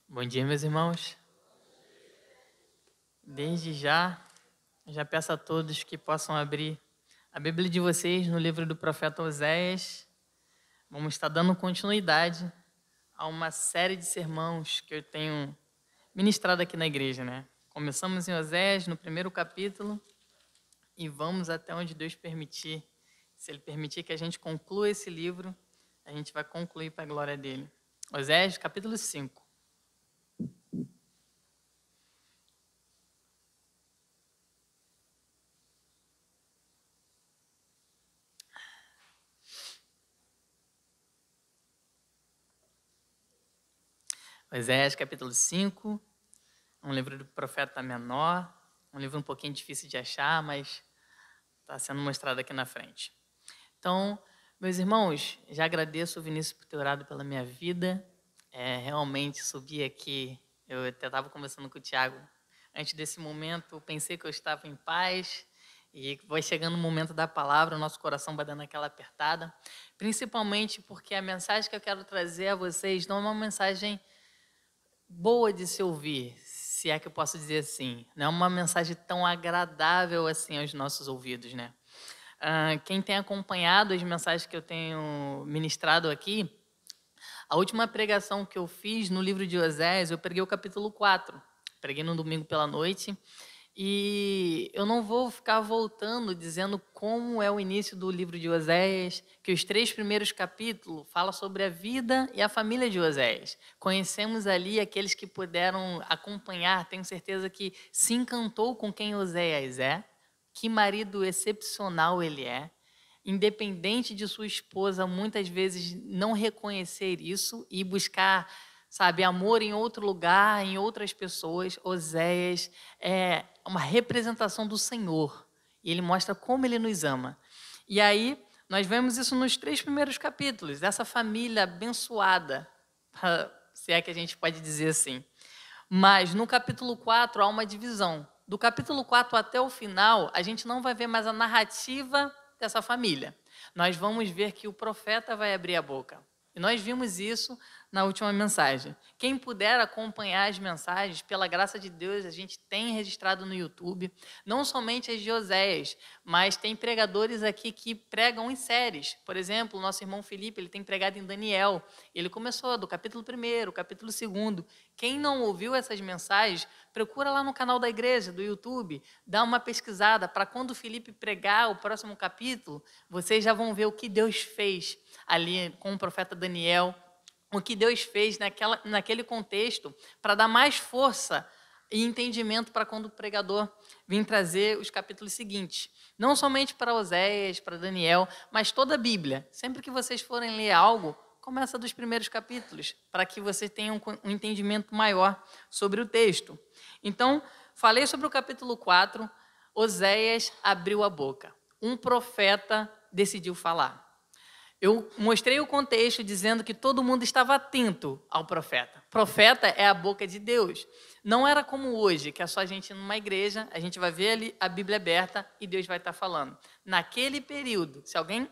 Bom dia, meus irmãos. Desde já peço a todos que possam abrir a Bíblia de vocês no livro do profeta Oséias. Vamos estar dando continuidade a uma série de sermões que eu tenho ministrado aqui na igreja, né? Começamos em Oséias, no primeiro capítulo, e vamos até onde Deus permitir. Se Ele permitir que a gente conclua esse livro, a gente vai concluir para a glória dEle. Oséias, capítulo 5. Oséias, capítulo 5, um livro do profeta menor, um livro um pouquinho difícil de achar, mas está sendo mostrado aqui na frente. Então, meus irmãos, já agradeço o Vinícius por ter orado pela minha vida. Realmente subi aqui, eu até estava conversando com o Tiago. Antes desse momento, eu pensei que eu estava em paz, e vai chegando o momento da palavra, o nosso coração vai dando aquela apertada, principalmente porque a mensagem que eu quero trazer a vocês não é uma mensagem boa de se ouvir, se é que eu posso dizer assim. Não é uma mensagem tão agradável assim aos nossos ouvidos, né? Quem tem acompanhado as mensagens que eu tenho ministrado aqui, a última pregação que eu fiz no livro de Oséias, eu preguei o capítulo 4. Preguei no domingo pela noite. E eu não vou ficar voltando dizendo como é o início do livro de Oséias, que os 3 primeiros capítulos falam sobre a vida e a família de Oséias. Conhecemos ali aqueles que puderam acompanhar, tenho certeza que se encantou com quem Oséias é, que marido excepcional ele é, independente de sua esposa muitas vezes não reconhecer isso e buscar, sabe, amor em outro lugar, em outras pessoas. Oséias é uma representação do Senhor. E ele mostra como ele nos ama. E aí, nós vemos isso nos 3 primeiros capítulos, dessa família abençoada, se é que a gente pode dizer assim. Mas no capítulo 4 há uma divisão. Do capítulo 4 até o final, a gente não vai ver mais a narrativa dessa família. Nós vamos ver que o profeta vai abrir a boca. E nós vimos isso na última mensagem. Quem puder acompanhar as mensagens, pela graça de Deus, a gente tem registrado no YouTube, não somente as de Oséias, mas tem pregadores aqui que pregam em séries. Por exemplo, o nosso irmão Felipe, ele tem pregado em Daniel. Ele começou do capítulo 1º, capítulo 2º. Quem não ouviu essas mensagens, procura lá no canal da igreja, do YouTube, dá uma pesquisada para quando o Felipe pregar o próximo capítulo, vocês já vão ver o que Deus fez ali com o profeta Daniel, o que Deus fez naquele contexto para dar mais força e entendimento para quando o pregador vir trazer os capítulos seguintes. Não somente para Oséias, para Daniel, mas toda a Bíblia. Sempre que vocês forem ler algo, começa dos primeiros capítulos, para que vocês tenham um entendimento maior sobre o texto. Então, falei sobre o capítulo 4, Oséias abriu a boca. Um profeta decidiu falar. Eu mostrei o contexto dizendo que todo mundo estava atento ao profeta. Profeta é a boca de Deus. Não era como hoje, que é só a gente ir numa igreja, a gente vai ver ali a Bíblia aberta e Deus vai estar falando. Naquele período, se alguém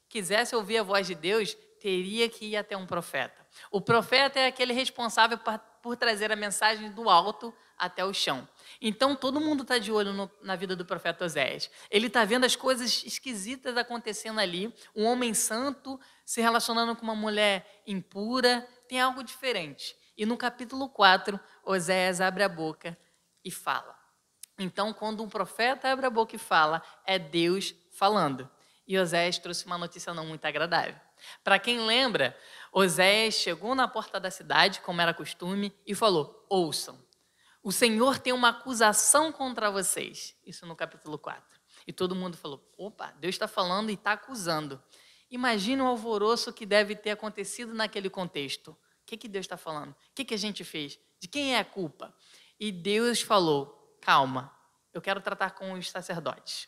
quisesse ouvir a voz de Deus, teria que ir até um profeta. O profeta é aquele responsável por trazer a mensagem do alto até o chão. Então, todo mundo está de olho na vida do profeta Oséias. Ele está vendo as coisas esquisitas acontecendo ali, um homem santo se relacionando com uma mulher impura, tem algo diferente. E no capítulo 4, Oséias abre a boca e fala. Então, quando um profeta abre a boca e fala, é Deus falando. E Oséias trouxe uma notícia não muito agradável. Para quem lembra, Oséias chegou na porta da cidade, como era costume, e falou: ouçam, o Senhor tem uma acusação contra vocês. Isso no capítulo 4. E todo mundo falou: opa, Deus está falando e está acusando. Imagina o alvoroço que deve ter acontecido naquele contexto. O que Deus está falando? O que a gente fez? De quem é a culpa? E Deus falou: calma, eu quero tratar com os sacerdotes.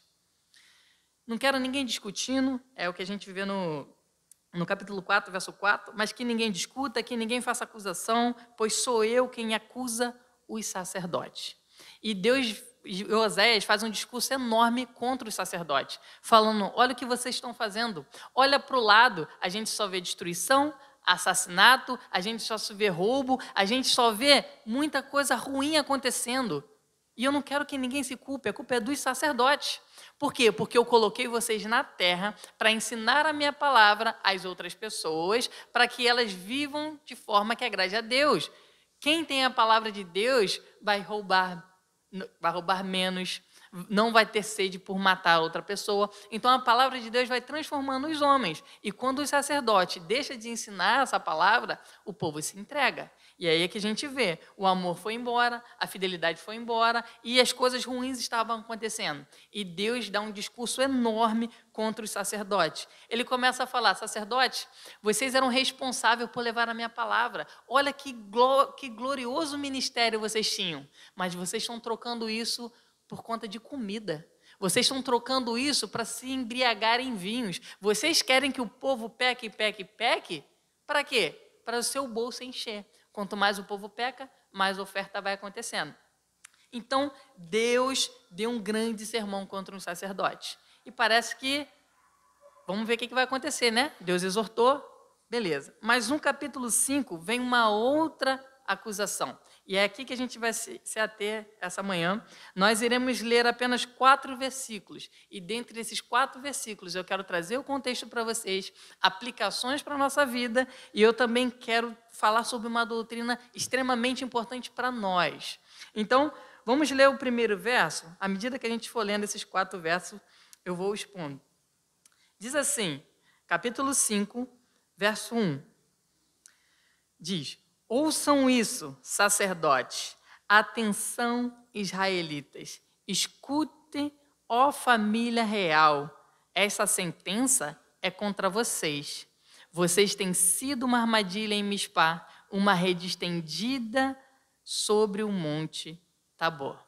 Não quero ninguém discutindo, é o que a gente vê no capítulo 4, verso 4, mas que ninguém discuta, que ninguém faça acusação, pois sou eu quem acusa os sacerdotes. E Deus Oséias faz um discurso enorme contra os sacerdotes, falando, olha o que vocês estão fazendo, olha para o lado, a gente só vê destruição, assassinato, a gente só vê roubo, a gente só vê muita coisa ruim acontecendo. E eu não quero que ninguém se culpe, a culpa é dos sacerdotes. Por quê? Porque eu coloquei vocês na terra para ensinar a minha palavra às outras pessoas, para que elas vivam de forma que agrade a Deus. Quem tem a palavra de Deus vai roubar menos, não vai ter sede por matar outra pessoa. Então a palavra de Deus vai transformando os homens. E quando o sacerdote deixa de ensinar essa palavra, o povo se entrega. E aí é que a gente vê, o amor foi embora, a fidelidade foi embora e as coisas ruins estavam acontecendo. E Deus dá um discurso enorme contra os sacerdotes. Ele começa a falar, sacerdotes, vocês eram responsáveis por levar a minha palavra. Olha que glorioso ministério vocês tinham. Mas vocês estão trocando isso por conta de comida. Vocês estão trocando isso para se embriagar em vinhos. Vocês querem que o povo peque, peque, peque? Para quê? Para o seu bolso encher. Quanto mais o povo peca, mais oferta vai acontecendo. Então, Deus deu um grande sermão contra os sacerdotes. E parece que, vamos ver o que vai acontecer, né? Deus exortou, beleza. Mas no capítulo 5 vem uma outra acusação. E é aqui que a gente vai se ater essa manhã. Nós iremos ler apenas 4 versículos. E dentre esses 4 versículos, eu quero trazer o contexto para vocês, aplicações para a nossa vida, e eu também quero falar sobre uma doutrina extremamente importante para nós. Então, vamos ler o primeiro verso. À medida que a gente for lendo esses 4 versos, eu vou expondo. Diz assim, capítulo 5, verso 1. Diz: ouçam isso, sacerdotes, atenção, israelitas, escutem, ó família real, essa sentença é contra vocês. Vocês têm sido uma armadilha em Mispá, uma rede estendida sobre o monte Tabor.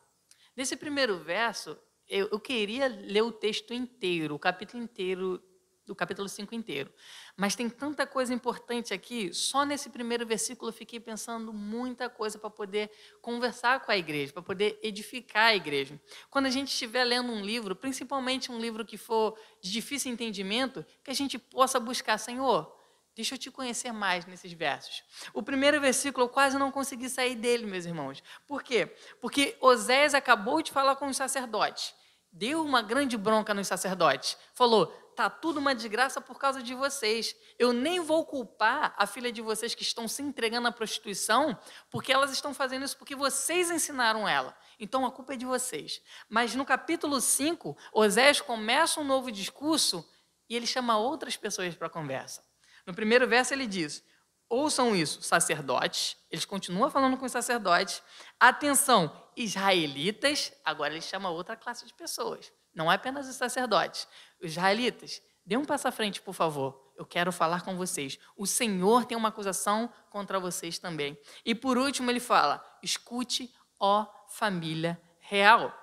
Nesse primeiro verso, eu queria ler o texto inteiro, o capítulo inteiro, do capítulo 5 inteiro. Mas tem tanta coisa importante aqui, só nesse primeiro versículo eu fiquei pensando muita coisa para poder conversar com a igreja, para poder edificar a igreja. Quando a gente estiver lendo um livro, principalmente um livro que for de difícil entendimento, que a gente possa buscar, Senhor, deixa eu te conhecer mais nesses versos. O primeiro versículo eu quase não consegui sair dele, meus irmãos. Por quê? Porque Oséias acabou de falar com os sacerdotes, deu uma grande bronca nos sacerdotes, falou, está tudo uma desgraça por causa de vocês. Eu nem vou culpar a filha de vocês que estão se entregando à prostituição, porque elas estão fazendo isso porque vocês ensinaram ela. Então, a culpa é de vocês. Mas no capítulo 5, Oséias começa um novo discurso e ele chama outras pessoas para a conversa. No primeiro verso ele diz, ouçam isso, sacerdotes, eles continuam falando com os sacerdotes, atenção, israelitas, agora ele chama outra classe de pessoas. Não é apenas os sacerdotes. Os israelitas, dê um passo à frente, por favor. Eu quero falar com vocês. O Senhor tem uma acusação contra vocês também. E por último ele fala, escute, ó família real.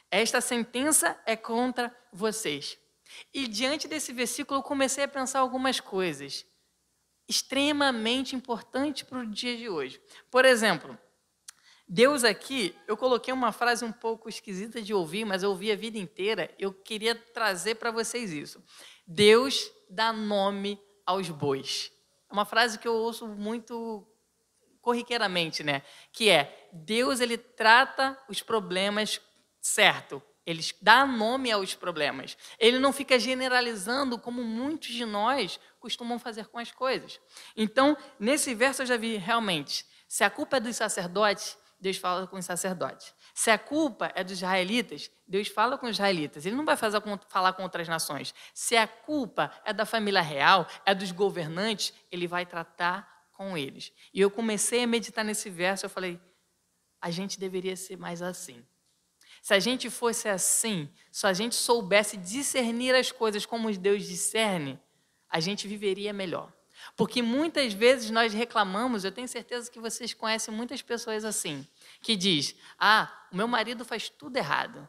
Esta sentença é contra vocês. E diante desse versículo eu comecei a pensar algumas coisas extremamente importantes para o dia de hoje. Por exemplo, Deus aqui, eu coloquei uma frase um pouco esquisita de ouvir, mas eu ouvi a vida inteira, eu queria trazer para vocês isso. Deus dá nome aos bois. É uma frase que eu ouço muito corriqueiramente, né? Que é, Deus, ele trata os problemas certo. Ele dá nome aos problemas. Ele não fica generalizando como muitos de nós costumam fazer com as coisas. Então, nesse verso eu já vi realmente, se a culpa é dos sacerdotes, Deus fala com os sacerdotes. Se a culpa é dos israelitas, Deus fala com os israelitas. Ele não vai falar com outras nações. Se a culpa é da família real, é dos governantes, ele vai tratar com eles. E eu comecei a meditar nesse verso, eu falei, a gente deveria ser mais assim. Se a gente fosse assim, se a gente soubesse discernir as coisas como Deus discerne, a gente viveria melhor. Porque muitas vezes nós reclamamos, eu tenho certeza que vocês conhecem muitas pessoas assim, que diz, o meu marido faz tudo errado.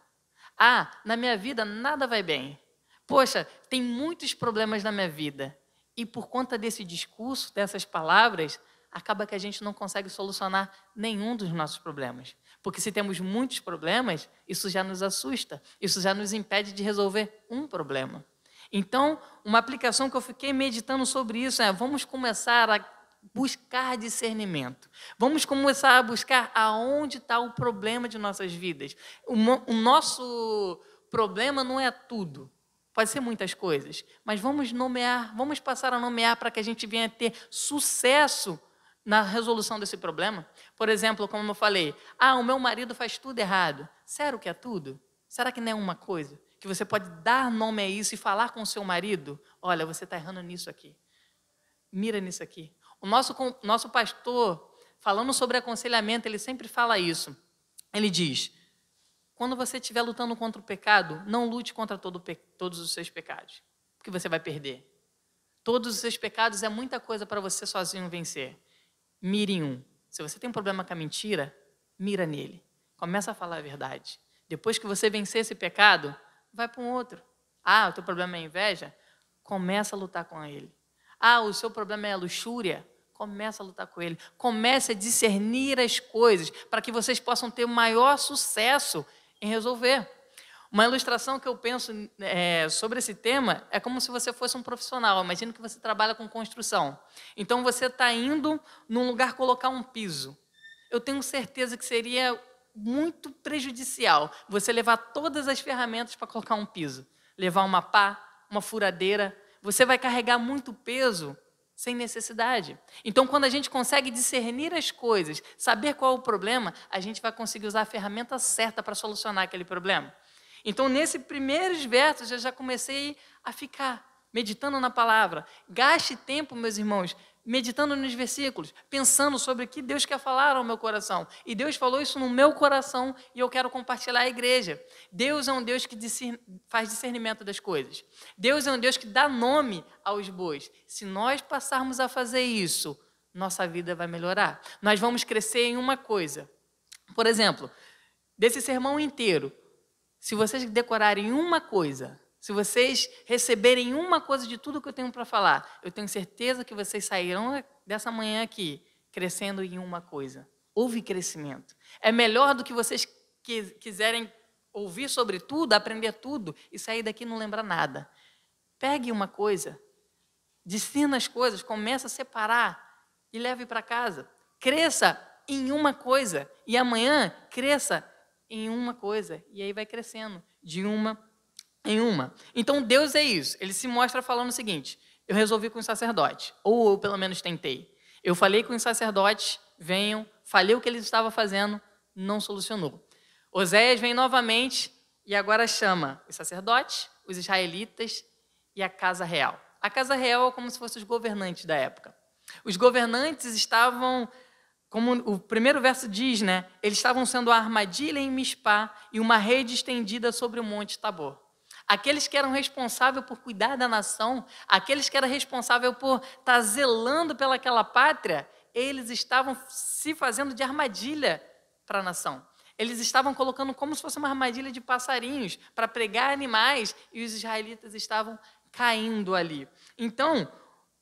Na minha vida nada vai bem. Poxa, tem muitos problemas na minha vida. E por conta desse discurso, dessas palavras, acaba que a gente não consegue solucionar nenhum dos nossos problemas. Porque se temos muitos problemas, isso já nos assusta, isso já nos impede de resolver um problema. Então, uma aplicação que eu fiquei meditando sobre isso é: vamos começar a buscar discernimento. Vamos começar a buscar aonde está o problema de nossas vidas. O nosso problema não é tudo. Pode ser muitas coisas, mas vamos nomear, vamos passar a nomear para que a gente venha ter sucesso na resolução desse problema. Por exemplo, como eu falei, o meu marido faz tudo errado. Sério que é tudo? Será que não é uma coisa? Que você pode dar nome a isso e falar com o seu marido: olha, você está errando nisso aqui. Mira nisso aqui. O nosso pastor, falando sobre aconselhamento, ele sempre fala isso. Ele diz: quando você estiver lutando contra o pecado, não lute contra todos os seus pecados, porque você vai perder. Todos os seus pecados é muita coisa para você sozinho vencer. Mire em um. Se você tem um problema com a mentira, mira nele. Começa a falar a verdade. Depois que você vencer esse pecado, vai para um outro. O teu problema é a inveja? Começa a lutar com ele. O seu problema é a luxúria? Começa a lutar com ele. Comece a discernir as coisas para que vocês possam ter o maior sucesso em resolver. Uma ilustração que eu penso sobre esse tema é como se você fosse um profissional. Imagina que você trabalha com construção. Então, você está indo num lugar colocar um piso. Eu tenho certeza que seria muito prejudicial você levar todas as ferramentas para colocar um piso. Levar uma pá, uma furadeira. Você vai carregar muito peso sem necessidade. Então, quando a gente consegue discernir as coisas, saber qual é o problema, a gente vai conseguir usar a ferramenta certa para solucionar aquele problema. Então, nesses primeiros versos, eu já comecei a ficar meditando na palavra. Gaste tempo, meus irmãos, meditando nos versículos, pensando sobre o que Deus quer falar ao meu coração. E Deus falou isso no meu coração e eu quero compartilhar à igreja. Deus é um Deus que faz discernimento das coisas. Deus é um Deus que dá nome aos bois. Se nós passarmos a fazer isso, nossa vida vai melhorar. Nós vamos crescer em uma coisa. Por exemplo, desse sermão inteiro, se vocês decorarem uma coisa, se vocês receberem uma coisa de tudo que eu tenho para falar, eu tenho certeza que vocês sairão dessa manhã aqui crescendo em uma coisa. Houve crescimento. É melhor do que vocês quiserem ouvir sobre tudo, aprender tudo e sair daqui e não lembrar nada. Pegue uma coisa, discina as coisas, comece a separar e leve para casa. Cresça em uma coisa e amanhã cresça em uma coisa, e aí vai crescendo de uma em uma. Então, Deus é isso. Ele se mostra falando o seguinte: eu resolvi com o sacerdote, ou eu pelo menos tentei. Eu falei com os sacerdotes, venham, falei o que eles estavam fazendo, não solucionou. Oséias vem novamente e agora chama os sacerdotes, os israelitas e a casa real. A casa real é como se fossem os governantes da época. Os governantes estavam, como o primeiro verso diz, eles estavam sendo a armadilha em Mispá e uma rede estendida sobre o monte Tabor. Aqueles que eram responsáveis por cuidar da nação, aqueles que eram responsáveis por estar zelando pelaquela pátria, eles estavam se fazendo de armadilha para a nação. Eles estavam colocando como se fosse uma armadilha de passarinhos para pregar animais e os israelitas estavam caindo ali. Então,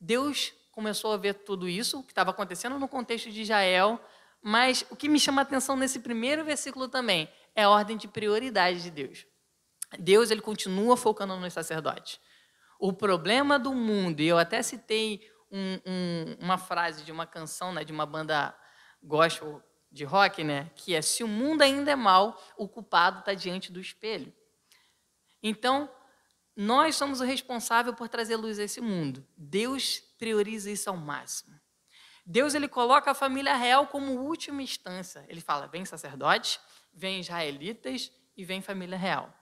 Deus começou a ver tudo isso que estava acontecendo no contexto de Israel, mas o que me chama a atenção nesse primeiro versículo também é a ordem de prioridade de Deus. Deus, ele continua focando nos sacerdotes. O problema do mundo, e eu até citei uma frase de uma canção, de uma banda gospel de rock, que é: se o mundo ainda é mau, o culpado está diante do espelho. Então, nós somos o responsável por trazer luz a esse mundo. Deus prioriza isso ao máximo. Deus, ele coloca a família real como última instância. Ele fala: vem sacerdotes, vem israelitas e vem família real.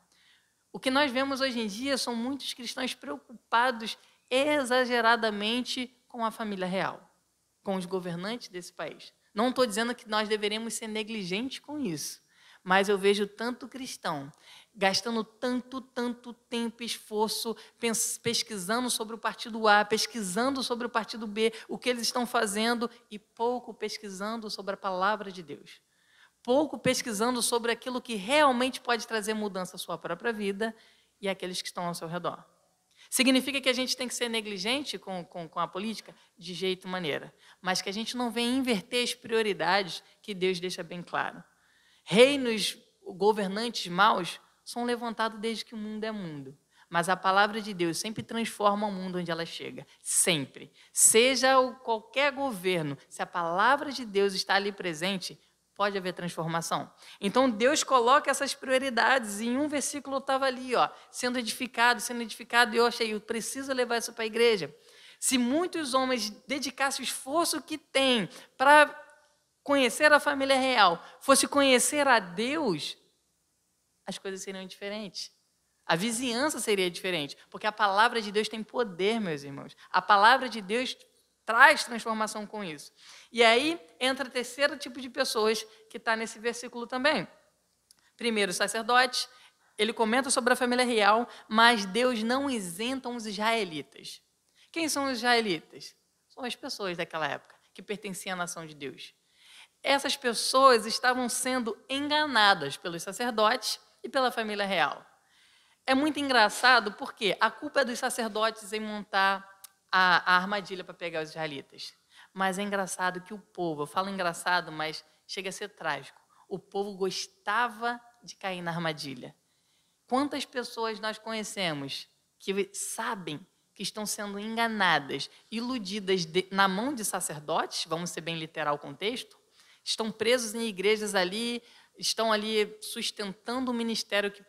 O que nós vemos hoje em dia são muitos cristãos preocupados exageradamente com a família real, com os governantes desse país. Não estou dizendo que nós deveríamos ser negligentes com isso, mas eu vejo tanto cristão gastando tanto tempo e esforço pesquisando sobre o partido A, pesquisando sobre o partido B, o que eles estão fazendo, e pouco pesquisando sobre a palavra de Deus. Pouco pesquisando sobre aquilo que realmente pode trazer mudança à sua própria vida e àqueles que estão ao seu redor. Significa que a gente tem que ser negligente com a política? De jeito e maneira. Mas que a gente não venha inverter as prioridades que Deus deixa bem claro. Reinos, governantes maus são levantados desde que o mundo é mundo. Mas a palavra de Deus sempre transforma o mundo onde ela chega. Sempre. Seja qualquer governo, se a palavra de Deus está ali presente, pode haver transformação. Então, Deus coloca essas prioridades. E em um versículo eu estava ali, sendo edificado, e eu achei, eu preciso levar isso para a igreja. Se muitos homens dedicassem o esforço que têm para conhecer a família real, fosse conhecer a Deus, as coisas seriam diferentes. A vizinhança seria diferente, porque a palavra de Deus tem poder, meus irmãos. A palavra de Deus traz transformação com isso. E aí entra o terceiro tipo de pessoas que está nesse versículo também. Primeiro, os sacerdotes, ele comenta sobre a família real, mas Deus não isenta os israelitas. Quem são os israelitas? São as pessoas daquela época, que pertenciam à nação de Deus. Essas pessoas estavam sendo enganadas pelos sacerdotes e pela família real. É muito engraçado porque a culpa é dos sacerdotes em montar a armadilha para pegar os israelitas. Mas é engraçado que o povo, eu falo engraçado, mas chega a ser trágico, o povo gostava de cair na armadilha. Quantas pessoas nós conhecemos que sabem que estão sendo enganadas, iludidas na mão de sacerdotes, vamos ser bem literal o contexto, estão presos em igrejas ali, estão ali sustentando um ministério que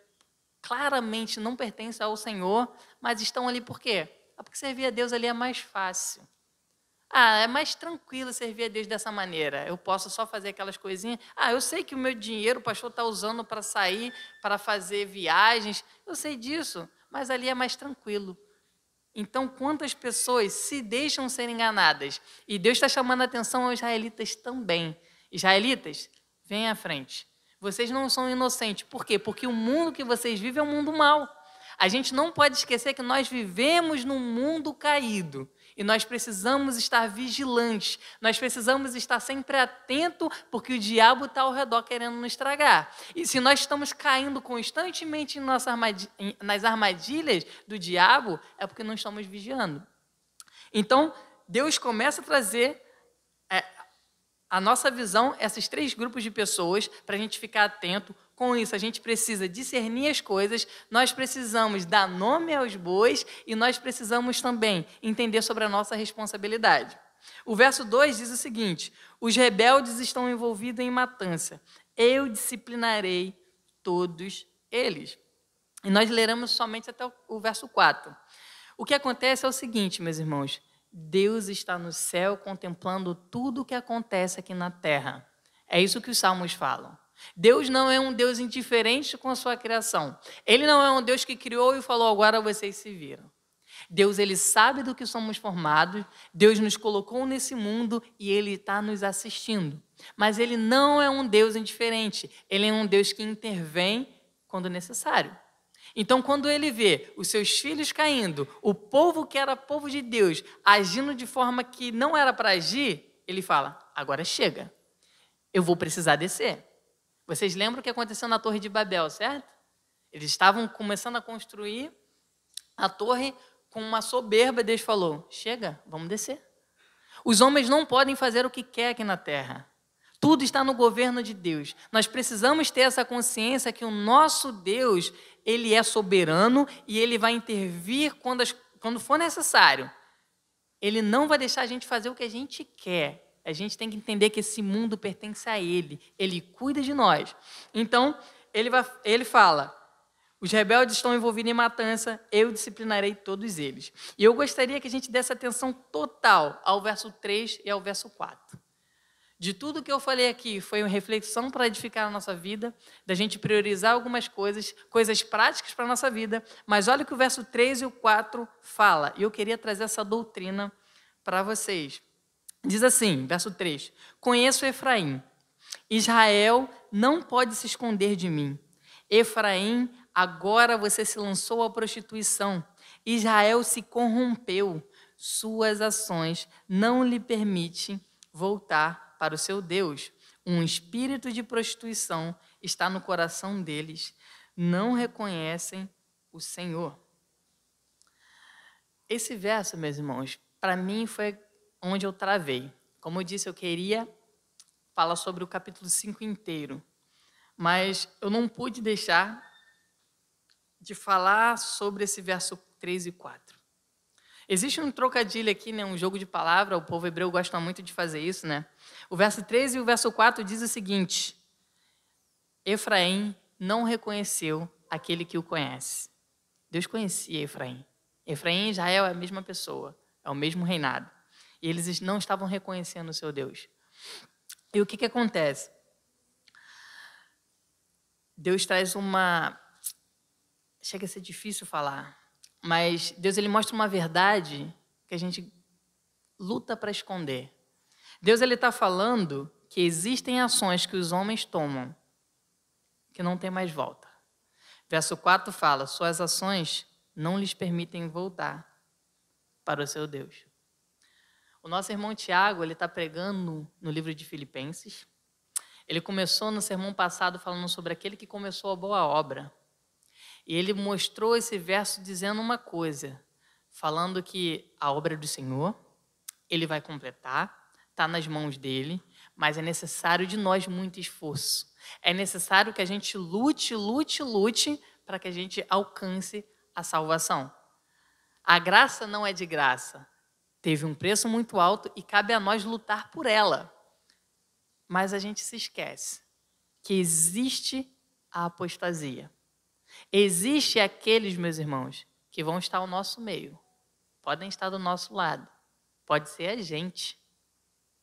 claramente não pertence ao Senhor, mas estão ali por quê? Porque servir a Deus ali é mais fácil. É mais tranquilo servir a Deus dessa maneira. Eu posso só fazer aquelas coisinhas. Eu sei que o meu dinheiro o pastor está usando para sair, para fazer viagens. Eu sei disso, mas ali é mais tranquilo. Então, quantas pessoas se deixam ser enganadas? E Deus está chamando a atenção aos israelitas também. Israelitas, venham à frente. Vocês não são inocentes. Por quê? Porque o mundo que vocês vivem é um mundo mau. A gente não pode esquecer que nós vivemos num mundo caído. E nós precisamos estar vigilantes. Nós precisamos estar sempre atentos, porque o diabo está ao redor querendo nos estragar. E se nós estamos caindo constantemente nas armadilhas do diabo, é porque não estamos vigiando. Então, Deus começa a trazer a nossa visão, esses três grupos de pessoas, para a gente ficar atento. Com isso, a gente precisa discernir as coisas, nós precisamos dar nome aos bois e nós precisamos também entender sobre a nossa responsabilidade. O verso 2 diz o seguinte: os rebeldes estão envolvidos em matança, eu disciplinarei todos eles. E nós leremos somente até o verso 4. O que acontece é o seguinte, meus irmãos: Deus está no céu contemplando tudo o que acontece aqui na terra. É isso que os salmos falam. Deus não é um Deus indiferente com a sua criação. Ele não é um Deus que criou e falou, agora vocês se viram. Deus, ele sabe do que somos formados, Deus nos colocou nesse mundo e ele está nos assistindo. Mas ele não é um Deus indiferente, ele é um Deus que intervém quando necessário. Então, quando ele vê os seus filhos caindo, o povo que era povo de Deus, agindo de forma que não era para agir, ele fala, agora chega, eu vou precisar descer. Vocês lembram o que aconteceu na Torre de Babel, certo? Eles estavam começando a construir a torre com uma soberba, Deus falou, chega, vamos descer. Os homens não podem fazer o que quer aqui na terra. Tudo está no governo de Deus. Nós precisamos ter essa consciência que o nosso Deus, ele é soberano e ele vai intervir quando for necessário. Ele não vai deixar a gente fazer o que a gente quer. A gente tem que entender que esse mundo pertence a ele. Ele cuida de nós. Então, ele fala, os rebeldes estão envolvidos em matança, eu disciplinarei todos eles. E eu gostaria que a gente desse atenção total ao verso 3 e ao verso 4. De tudo que eu falei aqui, foi uma reflexão para edificar a nossa vida, da gente priorizar algumas coisas práticas para a nossa vida, mas olha o que o verso 3 e o 4 fala, e eu queria trazer essa doutrina para vocês. Diz assim, verso 3, conheço Efraim, Israel não pode se esconder de mim. Efraim, agora você se lançou à prostituição, Israel se corrompeu, suas ações não lhe permitem voltar para o seu Deus. Um espírito de prostituição está no coração deles, não reconhecem o Senhor. Esse verso, meus irmãos, para mim foi onde eu travei. Como eu disse, eu queria falar sobre o capítulo 5 inteiro, Mas eu não pude deixar de falar sobre esse verso 3 e 4. Existe um trocadilho aqui, né, um jogo de palavra, o povo hebreu gosta muito de fazer isso, né? O verso 3 e o verso 4 diz o seguinte: Efraim não reconheceu aquele que o conhece. Deus conhecia Efraim. Efraim e Israel é a mesma pessoa, é o mesmo reinado. E eles não estavam reconhecendo o seu Deus. E o que acontece? Deus traz uma... Chega a ser difícil falar, mas Deus ele mostra uma verdade que a gente luta para esconder. Deus ele está falando que existem ações que os homens tomam que não tem mais volta. Verso 4 fala: suas ações não lhes permitem voltar para o seu Deus. O nosso irmão Tiago ele está pregando no livro de Filipenses. Ele começou no sermão passado falando sobre aquele que começou a boa obra. E ele mostrou esse verso dizendo uma coisa, falando que a obra é do Senhor, ele vai completar, está nas mãos dele, mas é necessário de nós muito esforço. É necessário que a gente lute para que a gente alcance a salvação. A graça não é de graça. Teve um preço muito alto e cabe a nós lutar por ela. Mas a gente se esquece que existe a apostasia. Existe aqueles, meus irmãos, que vão estar ao nosso meio. Podem estar do nosso lado. Pode ser a gente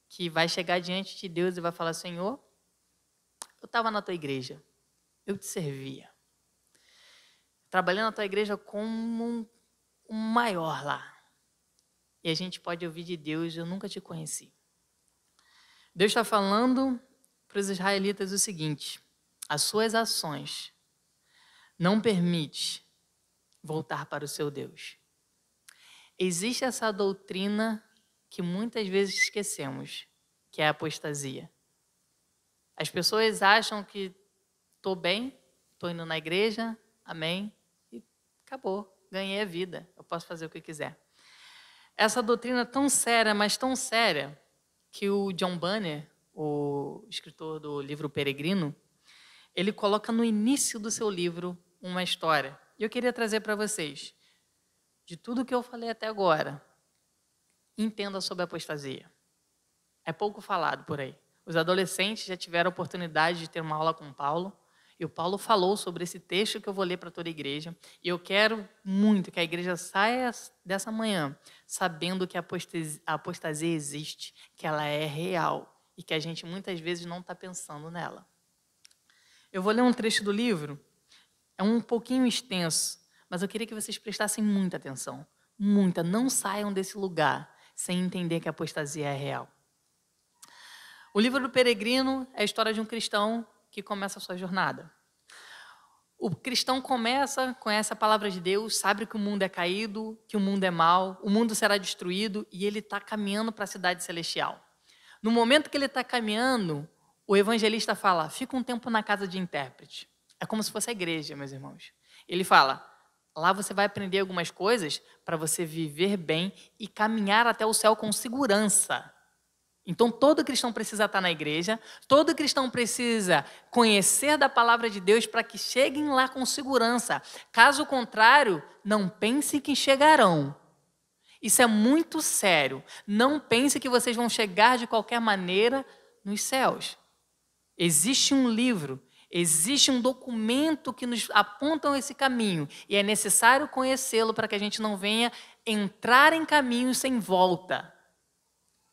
que vai chegar diante de Deus e vai falar: Senhor, eu estava na tua igreja, eu te servia. Trabalhei na tua igreja como um maior lá. E a gente pode ouvir de Deus: eu nunca te conheci. Deus está falando para os israelitas o seguinte: as suas ações não permitem voltar para o seu Deus. Existe essa doutrina que muitas vezes esquecemos, que é a apostasia. As pessoas acham que estou bem, estou indo na igreja, amém, e acabou, ganhei a vida, eu posso fazer o que quiser. Essa doutrina é tão séria, mas tão séria, que o John Bunyan, o escritor do livro Peregrino, ele coloca no início do seu livro uma história. E eu queria trazer para vocês, de tudo que eu falei até agora, entenda sobre a apostasia. É pouco falado por aí. Os adolescentes já tiveram a oportunidade de ter uma aula com o Paulo, e o Paulo falou sobre esse texto que eu vou ler para toda a igreja, e eu quero muito que a igreja saia dessa manhã sabendo que a apostasia existe, que ela é real, e que a gente muitas vezes não está pensando nela. Eu vou ler um trecho do livro, é um pouquinho extenso, mas eu queria que vocês prestassem muita atenção. Muita, não saiam desse lugar sem entender que a apostasia é real. O livro do Peregrino é a história de um cristão que começa a sua jornada. O cristão conhece a palavra de Deus, sabe que o mundo é caído, que o mundo é mau, o mundo será destruído, e ele está caminhando para a cidade celestial. No momento que ele está caminhando, o evangelista fala: fica um tempo na casa de intérprete. É como se fosse a igreja, meus irmãos. Ele fala: lá você vai aprender algumas coisas para você viver bem e caminhar até o céu com segurança. Então, todo cristão precisa estar na igreja, todo cristão precisa conhecer da palavra de Deus para que cheguem lá com segurança. Caso contrário, não pense que chegarão. Isso é muito sério. Não pense que vocês vão chegar de qualquer maneira nos céus. Existe um livro, existe um documento que nos apontam esse caminho, e é necessário conhecê-lo para que a gente não venha entrar em caminhos sem volta.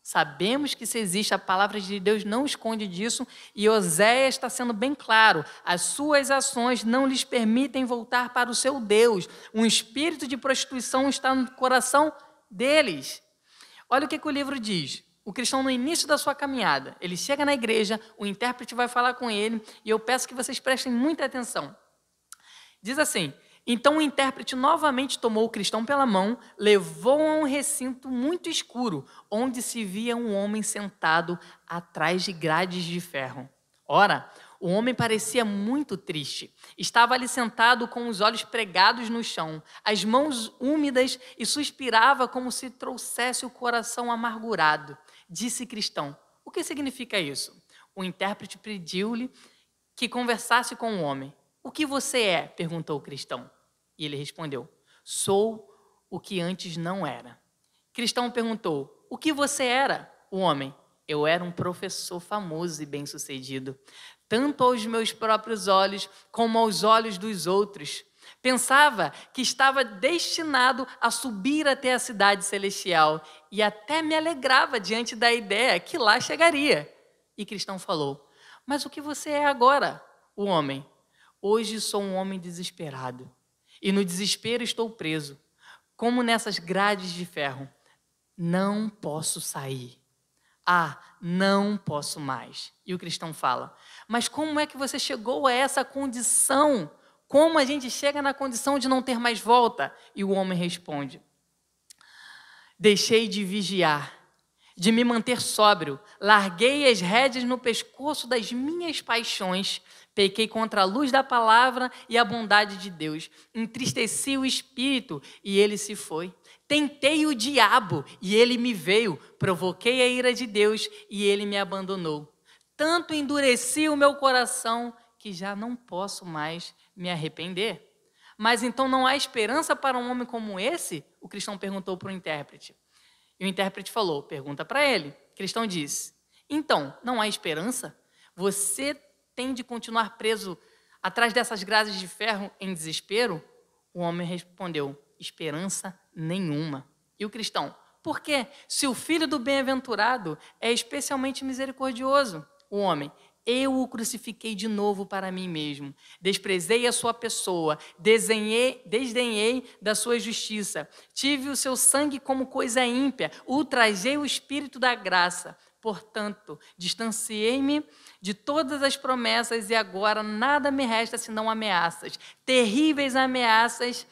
Sabemos que se existe, a palavra de Deus não esconde disso, e Oséias está sendo bem claro: as suas ações não lhes permitem voltar para o seu Deus. Um espírito de prostituição está no coração deles. Olha o que o livro diz. O cristão, no início da sua caminhada, ele chega na igreja, o intérprete vai falar com ele, e eu peço que vocês prestem muita atenção. Diz assim: então o intérprete novamente tomou o cristão pela mão, levou-o a um recinto muito escuro, onde se via um homem sentado atrás de grades de ferro. Ora, o homem parecia muito triste. Estava ali sentado com os olhos pregados no chão, as mãos úmidas, e suspirava como se trouxesse o coração amargurado. Disse cristão: o que significa isso? O intérprete pediu-lhe que conversasse com o homem. O que você é? Perguntou o cristão. E ele respondeu, sou o que antes não era. O cristão perguntou, o que você era? O homem, eu era um professor famoso e bem-sucedido, tanto aos meus próprios olhos como aos olhos dos outros. Pensava que estava destinado a subir até a cidade celestial e até me alegrava diante da ideia que lá chegaria. E cristão falou, mas o que você é agora? O homem, hoje sou um homem desesperado e no desespero estou preso, como nessas grades de ferro. Não posso sair. Não posso mais. E o cristão fala, mas como é que você chegou a essa condição? Como a gente chega na condição de não ter mais volta? E o homem responde, deixei de vigiar, de me manter sóbrio, larguei as rédeas no pescoço das minhas paixões, pequei contra a luz da palavra e a bondade de Deus, entristeci o espírito e ele se foi. Tentei o diabo e ele me veio, provoquei a ira de Deus e ele me abandonou. Tanto endureci o meu coração que já não posso mais me arrepender. Mas então não há esperança para um homem como esse? O cristão perguntou para o intérprete. E o intérprete falou, pergunta para ele. O cristão disse, então, não há esperança? Você tem de continuar preso atrás dessas grades de ferro em desespero? O homem respondeu, esperança nenhuma. E o cristão, por quê? Se o filho do bem-aventurado é especialmente misericordioso. O homem, eu o crucifiquei de novo para mim mesmo. Desprezei a sua pessoa, desdenhei da sua justiça. Tive o seu sangue como coisa ímpia, ultrajei o espírito da graça. Portanto, distanciei-me de todas as promessas e agora nada me resta senão ameaças, terríveis ameaças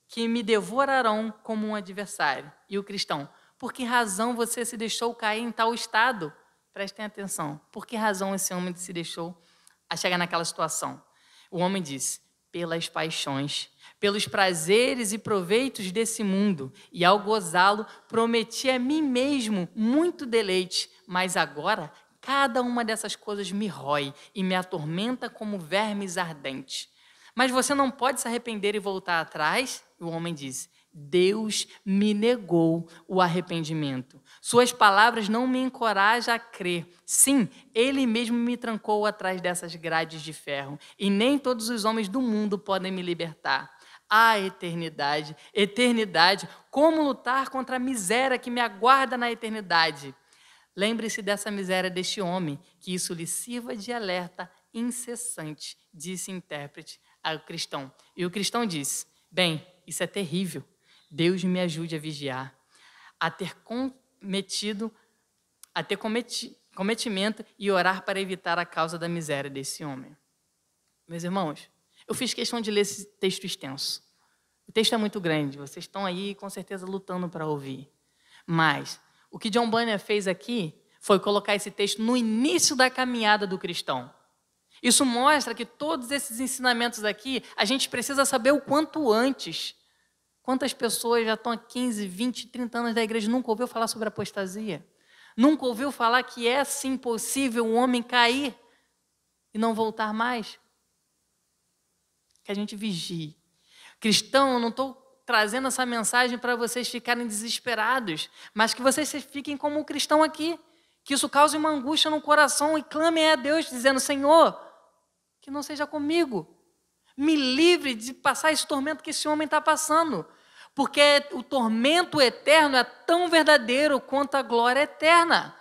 que me devorarão como um adversário. E o cristão, por que razão você se deixou cair em tal estado? Prestem atenção, por que razão esse homem se deixou a chegar naquela situação? O homem disse, pelas paixões, pelos prazeres e proveitos desse mundo, e ao gozá-lo, prometi a mim mesmo muito deleite, mas agora cada uma dessas coisas me rói e me atormenta como vermes ardentes. Mas você não pode se arrepender e voltar atrás? O homem disse, Deus me negou o arrependimento. Suas palavras não me encorajam a crer. Sim, Ele mesmo me trancou atrás dessas grades de ferro, e nem todos os homens do mundo podem me libertar. Eternidade, eternidade, como lutar contra a miséria que me aguarda na eternidade? Lembre-se dessa miséria deste homem, que isso lhe sirva de alerta incessante, disse o intérprete ao cristão. E o cristão disse, bem, isso é terrível. Deus me ajude a vigiar, a ter cometimento e orar para evitar a causa da miséria desse homem. Meus irmãos, eu fiz questão de ler esse texto extenso. O texto é muito grande, vocês estão aí com certeza lutando para ouvir. Mas o que John Bunyan fez aqui foi colocar esse texto no início da caminhada do cristão. Isso mostra que todos esses ensinamentos aqui, a gente precisa saber o quanto antes. Quantas pessoas já estão há 15, 20, 30 anos da igreja e nunca ouviu falar sobre apostasia? Nunca ouviu falar que é sim possível um homem cair e não voltar mais? Que a gente vigie. Cristão, eu não estou trazendo essa mensagem para vocês ficarem desesperados, mas que vocês fiquem como um cristão aqui, que isso cause uma angústia no coração e clamem a Deus, dizendo, Senhor, que não seja comigo. Me livre de passar esse tormento que esse homem está passando. Porque o tormento eterno é tão verdadeiro quanto a glória eterna.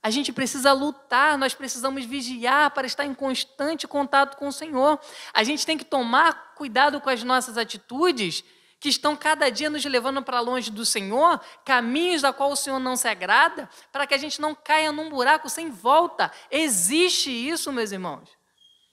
A gente precisa lutar, nós precisamos vigiar para estar em constante contato com o Senhor. A gente tem que tomar cuidado com as nossas atitudes, que estão cada dia nos levando para longe do Senhor, caminhos da qual o Senhor não se agrada, para que a gente não caia num buraco sem volta. Existe isso, meus irmãos.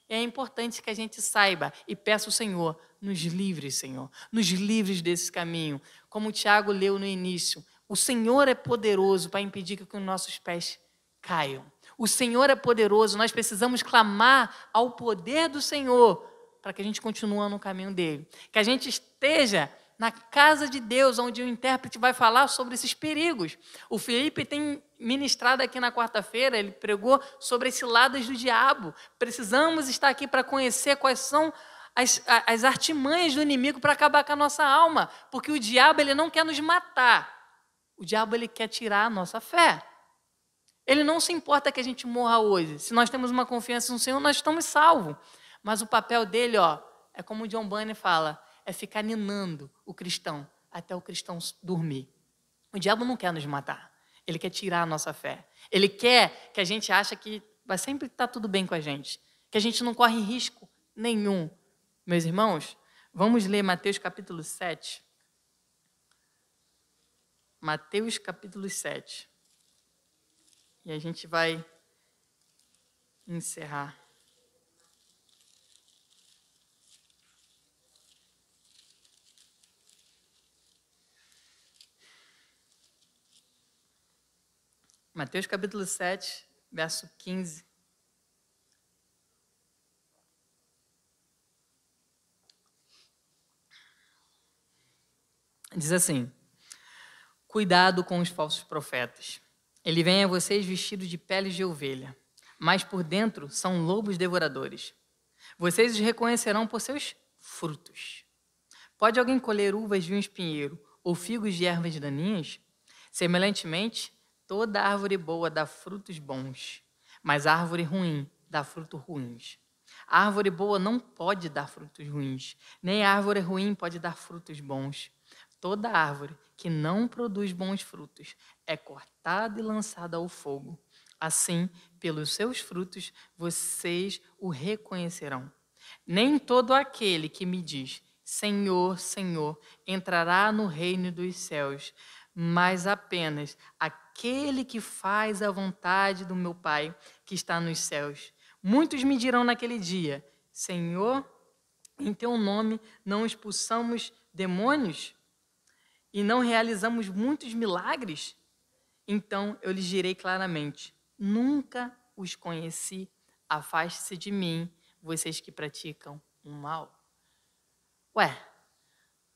É importante que a gente saiba e peça ao Senhor, nos livres, Senhor, nos livres desse caminho. Como o Tiago leu no início, o Senhor é poderoso para impedir que os nossos pés caiam. O Senhor é poderoso, nós precisamos clamar ao poder do Senhor para que a gente continue no caminho dele. Que a gente esteja na casa de Deus, onde o intérprete vai falar sobre esses perigos. O Felipe tem ministrado aqui na quarta-feira, ele pregou sobre esse lado do diabo. Precisamos estar aqui para conhecer quais são as artimanhas do inimigo para acabar com a nossa alma, porque o diabo ele não quer nos matar, o diabo ele quer tirar a nossa fé. Ele não se importa que a gente morra hoje. Se nós temos uma confiança no Senhor, nós estamos salvos. Mas o papel dele, é como o John Bunyan fala, é ficar ninando o cristão até o cristão dormir. O diabo não quer nos matar. Ele quer tirar a nossa fé. Ele quer que a gente ache que vai sempre estar tudo bem com a gente, que a gente não corre risco nenhum. Meus irmãos, vamos ler Mateus capítulo 7. Mateus capítulo 7. E a gente vai encerrar. Mateus capítulo 7, verso 15. Diz assim: cuidado com os falsos profetas. Ele vem a vocês vestido de peles de ovelha, mas por dentro são lobos devoradores. Vocês os reconhecerão por seus frutos. Pode alguém colher uvas de um espinheiro ou figos de ervas daninhas? Semelhantemente, toda árvore boa dá frutos bons, mas a árvore ruim dá frutos ruins. A árvore boa não pode dar frutos ruins, nem a árvore ruim pode dar frutos bons. Toda árvore que não produz bons frutos é cortada e lançada ao fogo. Assim, pelos seus frutos, vocês o reconhecerão. Nem todo aquele que me diz, Senhor, Senhor, entrará no reino dos céus, mas apenas aquele que faz a vontade do meu Pai que está nos céus. Muitos me dirão naquele dia, Senhor, em teu nome não expulsamos demônios? E não realizamos muitos milagres? Então eu lhes direi claramente, nunca os conheci, afaste-se de mim, vocês que praticam o mal.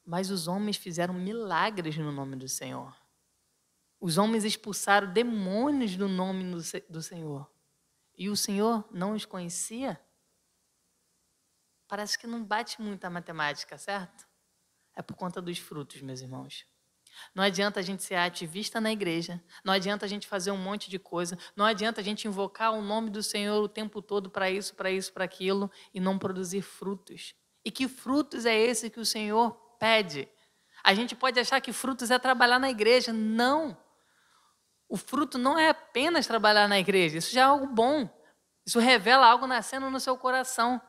Mas os homens fizeram milagres no nome do Senhor. Os homens expulsaram demônios no nome do Senhor. E o Senhor não os conhecia? Parece que não bate muito a matemática, certo? É por conta dos frutos, meus irmãos. Não adianta a gente ser ativista na igreja, não adianta a gente fazer um monte de coisa, não adianta a gente invocar o nome do Senhor o tempo todo para isso, para aquilo e não produzir frutos. E que frutos é esse que o Senhor pede? A gente pode achar que frutos é trabalhar na igreja. Não. O fruto não é apenas trabalhar na igreja, isso já é algo bom. Isso revela algo nascendo no seu coração.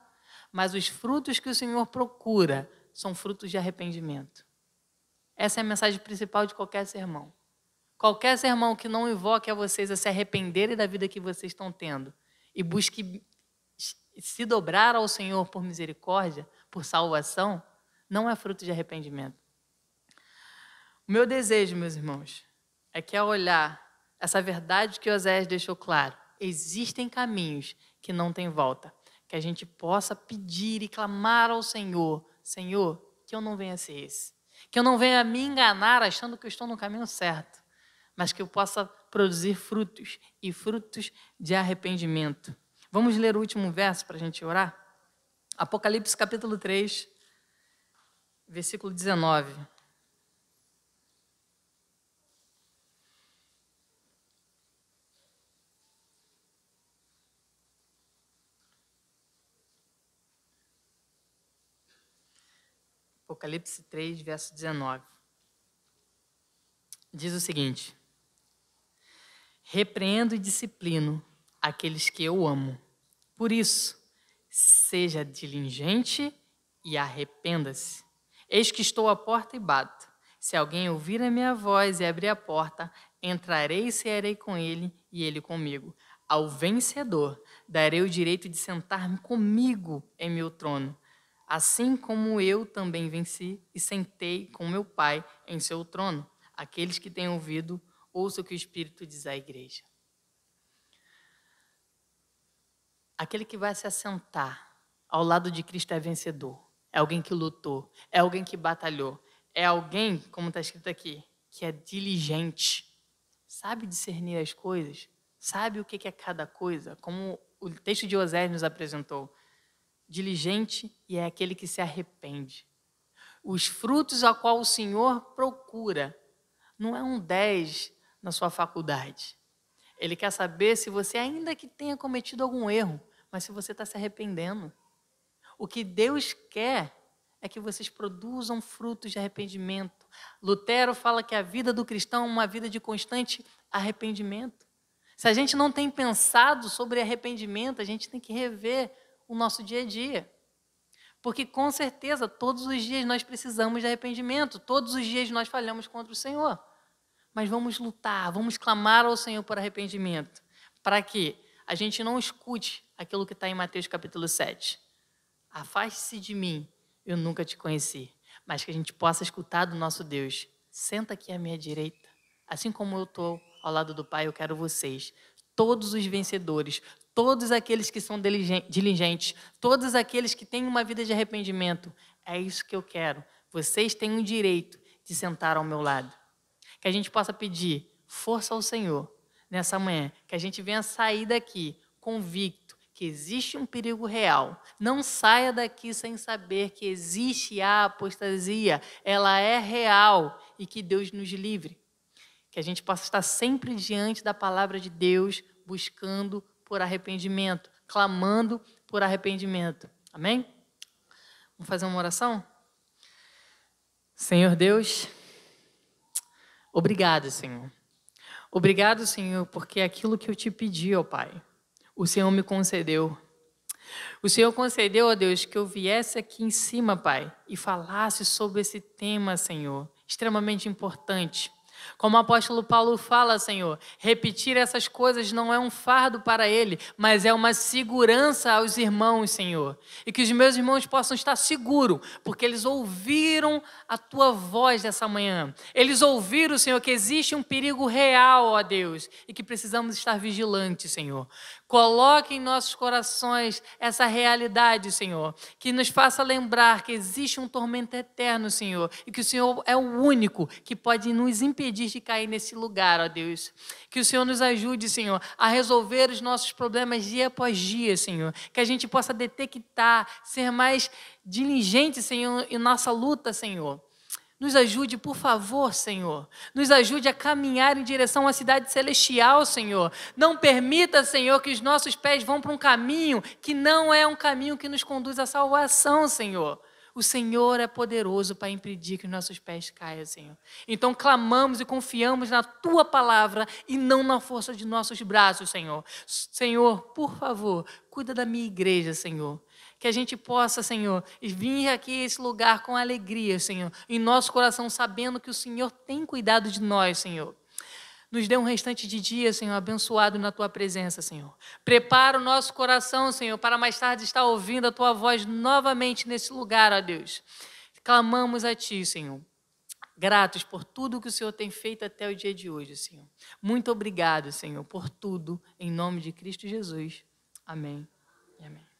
Mas os frutos que o Senhor procura são frutos de arrependimento. Essa é a mensagem principal de qualquer sermão. Qualquer sermão que não invoque a vocês a se arrependerem da vida que vocês estão tendo e busque se dobrar ao Senhor por misericórdia, por salvação, não é fruto de arrependimento. O meu desejo, meus irmãos, é que ao olhar essa verdade que Oséias deixou claro, existem caminhos que não têm volta, que a gente possa pedir e clamar ao Senhor, Senhor, que eu não venha a ser esse. Que eu não venha me enganar achando que eu estou no caminho certo, mas que eu possa produzir frutos e frutos de arrependimento. Vamos ler o último verso para a gente orar? Apocalipse capítulo 3, versículo 19. Apocalipse 3, verso 19. Diz o seguinte: repreendo e disciplino aqueles que eu amo. Por isso, seja diligente e arrependa-se. Eis que estou à porta e bato. Se alguém ouvir a minha voz e abrir a porta, entrarei e cearei com ele e ele comigo. Ao vencedor, darei o direito de sentar-me comigo em meu trono, assim como eu também venci e sentei com meu Pai em seu trono. Aqueles que têm ouvido, ouçam o que o Espírito diz à igreja. Aquele que vai se assentar ao lado de Cristo é vencedor. É alguém que lutou, é alguém que batalhou, é alguém, como está escrito aqui, que é diligente, sabe discernir as coisas, sabe o que é cada coisa, como o texto de Osés nos apresentou. Diligente e é aquele que se arrepende. Os frutos a qual o Senhor procura não é um 10 na sua faculdade. Ele quer saber se você, ainda que tenha cometido algum erro, mas se você está se arrependendo. O que Deus quer é que vocês produzam frutos de arrependimento. Lutero fala que a vida do cristão é uma vida de constante arrependimento. Se a gente não tem pensado sobre arrependimento, a gente tem que rever o nosso dia a dia. Porque, com certeza, todos os dias nós precisamos de arrependimento. Todos os dias nós falhamos contra o Senhor. Mas vamos lutar, vamos clamar ao Senhor por arrependimento. Para que a gente não escute aquilo que está em Mateus capítulo 7. Afaste-se de mim, eu nunca te conheci. Mas que a gente possa escutar do nosso Deus. Senta aqui à minha direita. Assim como eu estou ao lado do Pai, eu quero vocês. Todos os vencedores, todos aqueles que são diligentes, todos aqueles que têm uma vida de arrependimento. É isso que eu quero. Vocês têm o direito de sentar ao meu lado. Que a gente possa pedir força ao Senhor nessa manhã. Que a gente venha sair daqui convicto que existe um perigo real. Não saia daqui sem saber que existe a apostasia. Ela é real e que Deus nos livre. Que a gente possa estar sempre diante da palavra de Deus, buscando por arrependimento, clamando por arrependimento. Amém? Vamos fazer uma oração? Senhor Deus, obrigado, Senhor. Obrigado, Senhor, porque aquilo que eu te pedi, ó Pai, o Senhor me concedeu. O Senhor concedeu, ó Deus, que eu viesse aqui em cima, Pai, e falasse sobre esse tema, Senhor, extremamente importante. Como o apóstolo Paulo fala, Senhor, repetir essas coisas não é um fardo para ele, mas é uma segurança aos irmãos, Senhor. E que os meus irmãos possam estar seguros, porque eles ouviram a Tua voz dessa manhã. Eles ouviram, Senhor, que existe um perigo real, ó Deus, e que precisamos estar vigilantes, Senhor. Coloque em nossos corações essa realidade, Senhor, que nos faça lembrar que existe um tormento eterno, Senhor, e que o Senhor é o único que pode nos impedir de cair nesse lugar, ó Deus. Que o Senhor nos ajude, Senhor, a resolver os nossos problemas dia após dia, Senhor. Que a gente possa detectar, ser mais diligente, Senhor, em nossa luta, Senhor. Nos ajude, por favor, Senhor. Nos ajude a caminhar em direção à cidade celestial, Senhor. Não permita, Senhor, que os nossos pés vão para um caminho que não é um caminho que nos conduz à salvação, Senhor. O Senhor é poderoso para impedir que os nossos pés caiam, Senhor. Então clamamos e confiamos na Tua palavra e não na força de nossos braços, Senhor. Senhor, por favor, cuida da minha igreja, Senhor. Que a gente possa, Senhor, vir aqui a esse lugar com alegria, Senhor, em nosso coração, sabendo que o Senhor tem cuidado de nós, Senhor. Nos dê um restante de dia, Senhor, abençoado na Tua presença, Senhor. Prepara o nosso coração, Senhor, para mais tarde estar ouvindo a Tua voz novamente nesse lugar, ó Deus. Clamamos a Ti, Senhor. Gratos por tudo que o Senhor tem feito até o dia de hoje, Senhor. Muito obrigado, Senhor, por tudo, em nome de Cristo Jesus. Amém e amém.